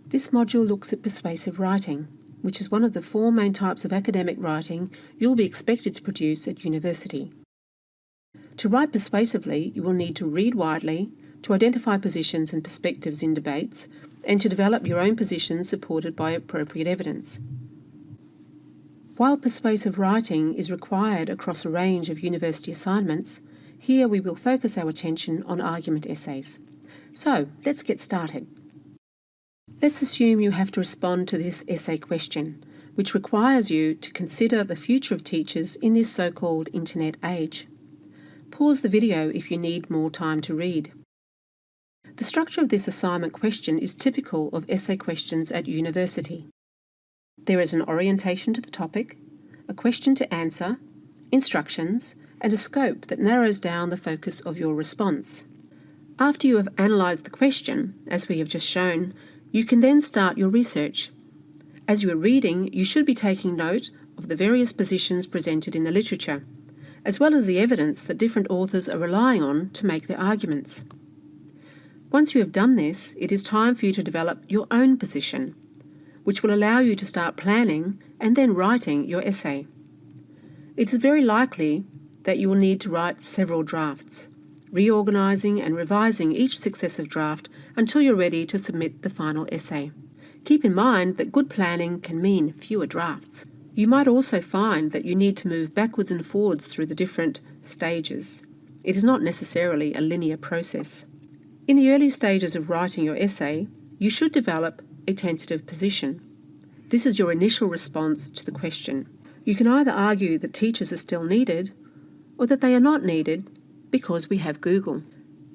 This module looks at persuasive writing, which is one of the 4 main types of academic writing you'll be expected to produce at university. To write persuasively, you will need to read widely, to identify positions and perspectives in debates, and to develop your own positions supported by appropriate evidence. While persuasive writing is required across a range of university assignments, here we will focus our attention on argument essays. So, let's get started. Let's assume you have to respond to this essay question, which requires you to consider the future of teachers in this so-called internet age. Pause the video if you need more time to read. The structure of this assignment question is typical of essay questions at university. There is an orientation to the topic, a question to answer, instructions, and a scope that narrows down the focus of your response. After you have analysed the question, as we have just shown, you can then start your research. As you are reading, you should be taking note of the various positions presented in the literature, as well as the evidence that different authors are relying on to make their arguments. Once you have done this, it is time for you to develop your own position, which will allow you to start planning and then writing your essay. It is very likely that you will need to write several drafts, reorganising and revising each successive draft until you're ready to submit the final essay. Keep in mind that good planning can mean fewer drafts. You might also find that you need to move backwards and forwards through the different stages. It is not necessarily a linear process. In the early stages of writing your essay, you should develop a tentative position. This is your initial response to the question. You can either argue that teachers are still needed, or that they are not needed because we have Google.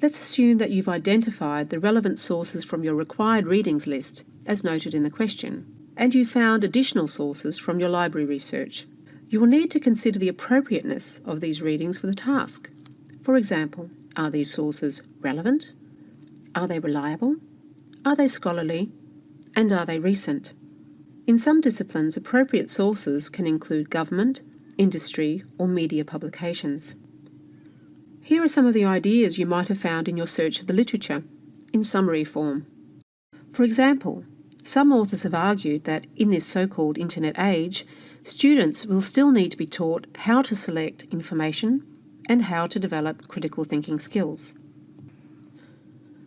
Let's assume that you've identified the relevant sources from your required readings list, as noted in the question, and you've found additional sources from your library research. You will need to consider the appropriateness of these readings for the task. For example, are these sources relevant? Are they reliable? Are they scholarly? And are they recent? In some disciplines, appropriate sources can include government, industry, or media publications. Here are some of the ideas you might have found in your search of the literature, in summary form. For example, some authors have argued that in this so-called internet age, students will still need to be taught how to select information and how to develop critical thinking skills.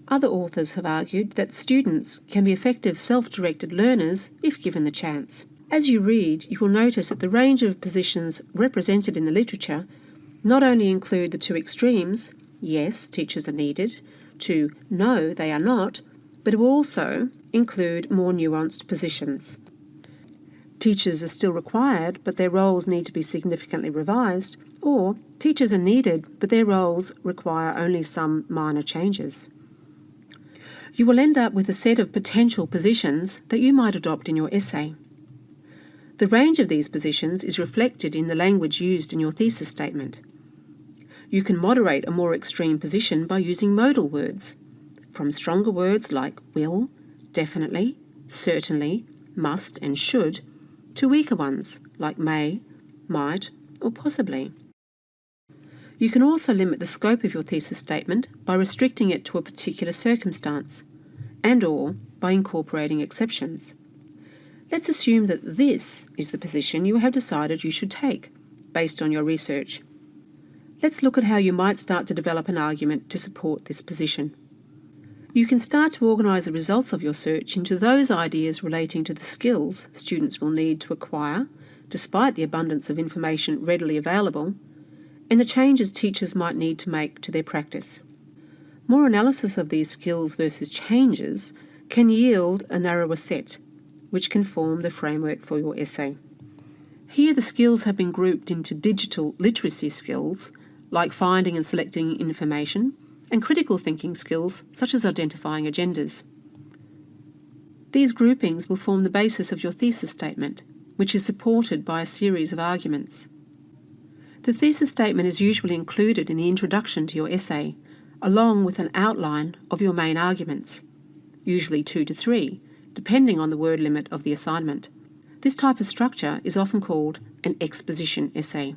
Other authors have argued that students can be effective self-directed learners if given the chance. As you read, you will notice that the range of positions represented in the literature not only include the 2 extremes, yes, teachers are needed, to no, they are not, but it will also include more nuanced positions. Teachers are still required, but their roles need to be significantly revised, or teachers are needed, but their roles require only some minor changes. You will end up with a set of potential positions that you might adopt in your essay. The range of these positions is reflected in the language used in your thesis statement. You can moderate a more extreme position by using modal words, from stronger words like will, definitely, certainly, must and should, to weaker ones like may, might, or possibly. You can also limit the scope of your thesis statement by restricting it to a particular circumstance, and/or by incorporating exceptions. Let's assume that this is the position you have decided you should take, based on your research. Let's look at how you might start to develop an argument to support this position. You can start to organise the results of your search into those ideas relating to the skills students will need to acquire, despite the abundance of information readily available, and the changes teachers might need to make to their practice. More analysis of these skills versus changes can yield a narrower set, which can form the framework for your essay. Here the skills have been grouped into digital literacy skills, like finding and selecting information, and critical thinking skills, such as identifying agendas. These groupings will form the basis of your thesis statement, which is supported by a series of arguments. The thesis statement is usually included in the introduction to your essay, along with an outline of your main arguments, usually 2 to 3, depending on the word limit of the assignment. This type of structure is often called an exposition essay.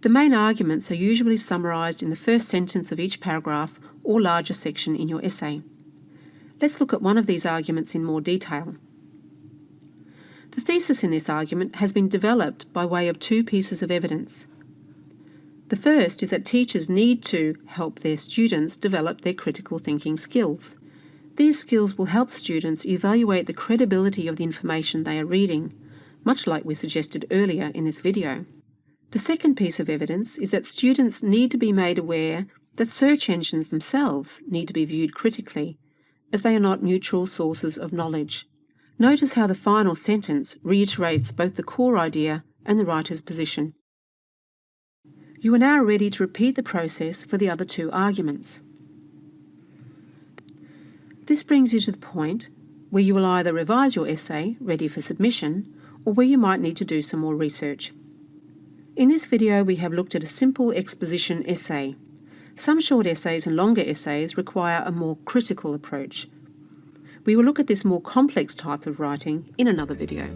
The main arguments are usually summarised in the first sentence of each paragraph or larger section in your essay. Let's look at one of these arguments in more detail. The thesis in this argument has been developed by way of two pieces of evidence. The first is that teachers need to help their students develop their critical thinking skills. These skills will help students evaluate the credibility of the information they are reading, much like we suggested earlier in this video. The second piece of evidence is that students need to be made aware that search engines themselves need to be viewed critically, as they are not neutral sources of knowledge. Notice how the final sentence reiterates both the core idea and the writer's position. You are now ready to repeat the process for the other two arguments. This brings you to the point where you will either revise your essay, ready for submission, or where you might need to do some more research. In this video, we have looked at a simple exposition essay. Some short essays and longer essays require a more critical approach. We will look at this more complex type of writing in another video.